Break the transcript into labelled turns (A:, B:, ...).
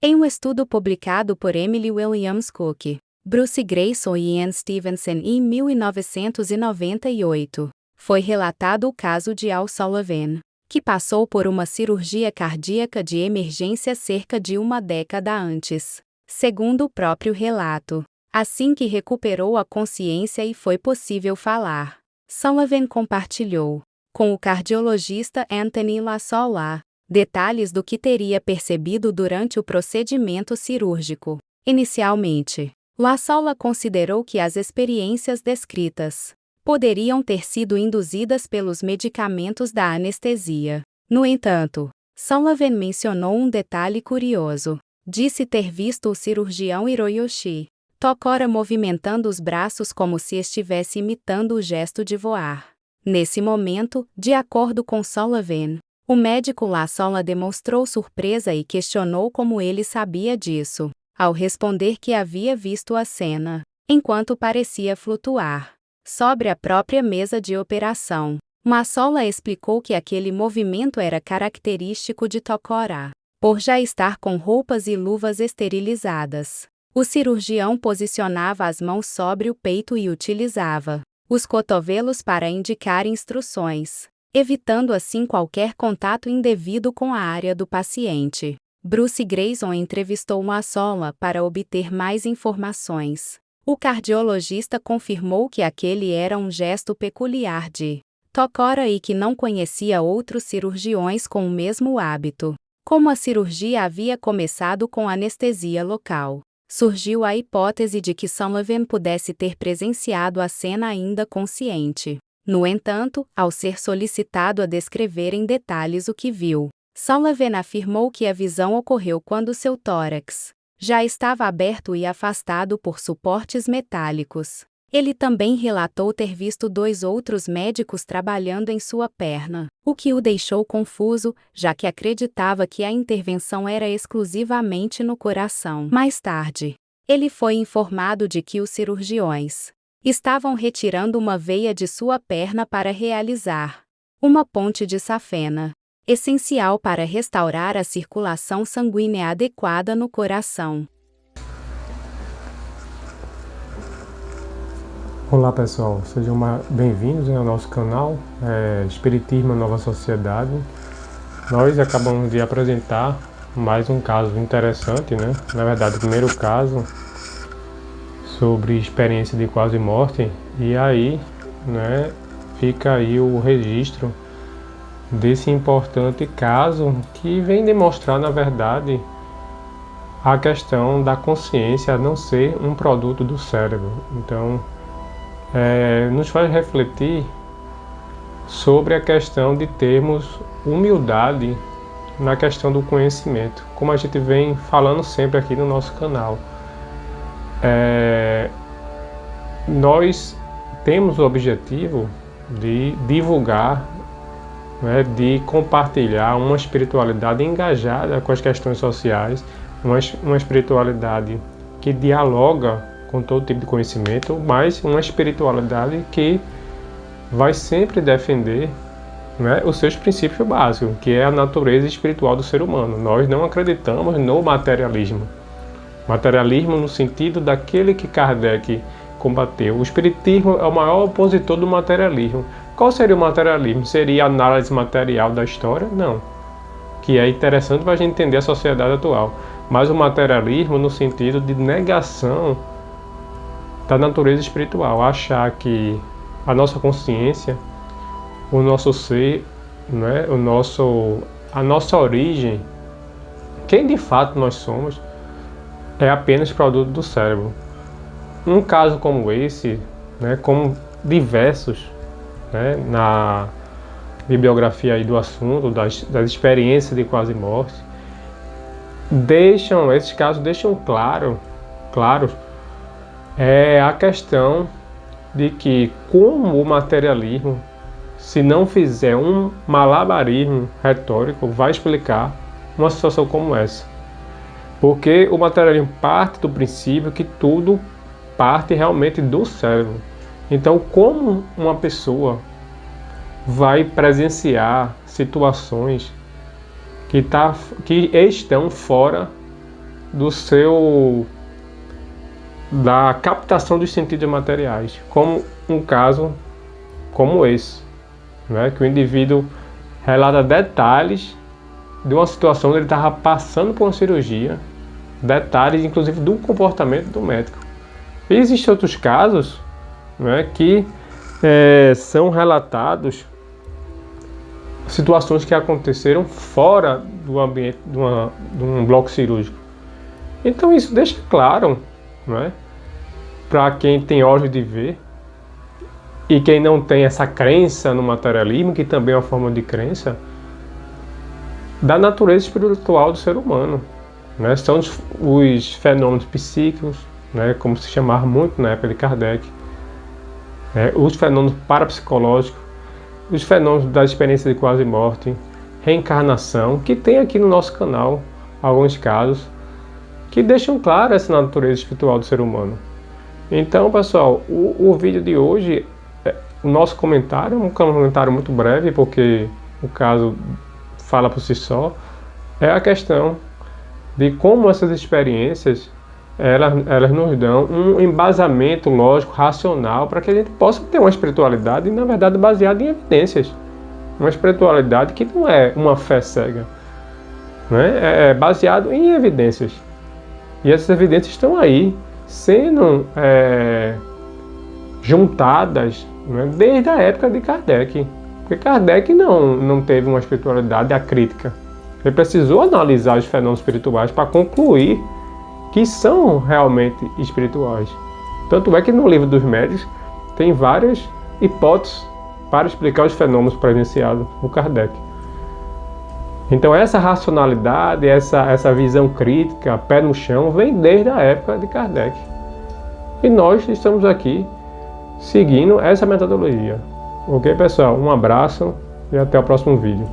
A: Em um estudo publicado por Emily Williams Cook, Bruce Grayson e Ian Stevenson em 1998, foi relatado o caso de Al Sullivan, que passou por uma cirurgia cardíaca de emergência cerca de uma década antes. Segundo o próprio relato, assim que recuperou a consciência e foi possível falar, Sullivan compartilhou com o cardiologista Anthony LaSolla detalhes do que teria percebido durante o procedimento cirúrgico. Inicialmente, LaSolla considerou que as experiências descritas poderiam ter sido induzidas pelos medicamentos da anestesia. No entanto, Sullivan mencionou um detalhe curioso. Disse ter visto o cirurgião Hiroyoshi Tokora movimentando os braços como se estivesse imitando o gesto de voar. Nesse momento, de acordo com Sullivan, o médico LaSolla demonstrou surpresa e questionou como ele sabia disso, ao responder que havia visto a cena, enquanto parecia flutuar sobre a própria mesa de operação. LaSolla explicou que aquele movimento era característico de Tokora, por já estar com roupas e luvas esterilizadas. O cirurgião posicionava as mãos sobre o peito e utilizava os cotovelos para indicar instruções, evitando assim qualquer contato indevido com a área do paciente. Bruce Grayson entrevistou LaSolla para obter mais informações. O cardiologista confirmou que aquele era um gesto peculiar de Tokora e que não conhecia outros cirurgiões com o mesmo hábito. Como a cirurgia havia começado com anestesia local, surgiu a hipótese de que Sullivan pudesse ter presenciado a cena ainda consciente. No entanto, ao ser solicitado a descrever em detalhes o que viu, Sullivan afirmou que a visão ocorreu quando seu tórax já estava aberto e afastado por suportes metálicos. Ele também relatou ter visto 2 outros médicos trabalhando em sua perna, o que o deixou confuso, já que acreditava que a intervenção era exclusivamente no coração. Mais tarde, ele foi informado de que os cirurgiões estavam retirando uma veia de sua perna para realizar uma ponte de safena, essencial para restaurar a circulação sanguínea adequada no coração.
B: Olá pessoal, sejam bem-vindos ao nosso canal Espiritismo Nova Sociedade. Nós acabamos de apresentar mais um caso interessante, né? Na verdade, o primeiro caso sobre experiência de quase morte, e aí, né, fica aí o registro desse importante caso que vem demonstrar, na verdade, a questão da consciência não ser um produto do cérebro. Então, nos faz refletir sobre a questão de termos humildade na questão do conhecimento, como a gente vem falando sempre aqui no nosso canal. Nós temos o objetivo de divulgar, né, de compartilhar uma espiritualidade engajada com as questões sociais, uma espiritualidade que dialoga com todo tipo de conhecimento, mas uma espiritualidade que vai sempre defender, né, os seus princípios básicos, que é a natureza espiritual do ser humano. Nós não acreditamos no materialismo. Materialismo no sentido daquele que Kardec combateu. O espiritismo é o maior opositor do materialismo. Qual seria o materialismo? Seria a análise material da história? Não. Que é interessante para a gente entender a sociedade atual. Mas o materialismo no sentido de negação da natureza espiritual, achar que a nossa consciência, o nosso ser, né, a nossa origem, quem de fato nós somos, é apenas produto do cérebro. Um caso como esse, né, como diversos, né, na bibliografia aí do assunto, das experiências de quase morte, esses casos deixam claro a questão de que, como o materialismo, se não fizer um malabarismo retórico, vai explicar uma situação como essa. Porque o materialismo parte do princípio que tudo parte realmente do cérebro. Então, como uma pessoa vai presenciar situações que estão fora da captação dos sentidos materiais, como um caso como esse, né? Que o indivíduo relata detalhes de uma situação onde ele estava passando por uma cirurgia, detalhes inclusive do comportamento do médico. E existem outros casos, né, que são relatados situações que aconteceram fora do ambiente de um bloco cirúrgico. Então isso deixa claro, né, para quem tem olhos de ver e quem não tem essa crença no materialismo, que também é uma forma de crença, da natureza espiritual do ser humano, né? São os fenômenos psíquicos, né, como se chamava muito na época de Kardec, os fenômenos parapsicológicos, os fenômenos da experiência de quase morte, reencarnação, que tem aqui no nosso canal alguns casos que deixam claro essa natureza espiritual do ser humano. Então, pessoal, o vídeo de hoje, o nosso comentário é um comentário muito breve, porque o caso fala por si só, é a questão de como essas experiências elas nos dão um embasamento lógico, racional, para que a gente possa ter uma espiritualidade, na verdade, baseada em evidências. Uma espiritualidade que não é uma fé cega, né? É baseado em evidências. E essas evidências estão aí, sendo juntadas, né, desde a época de Kardec. Porque Kardec não teve uma espiritualidade acrítica. Ele precisou analisar os fenômenos espirituais para concluir que são realmente espirituais. Tanto é que no Livro dos Médiuns tem várias hipóteses para explicar os fenômenos presenciados por Kardec. Então essa racionalidade, essa visão crítica, pé no chão, vem desde a época de Kardec. E nós estamos aqui seguindo essa metodologia. Ok, pessoal? Um abraço e até o próximo vídeo.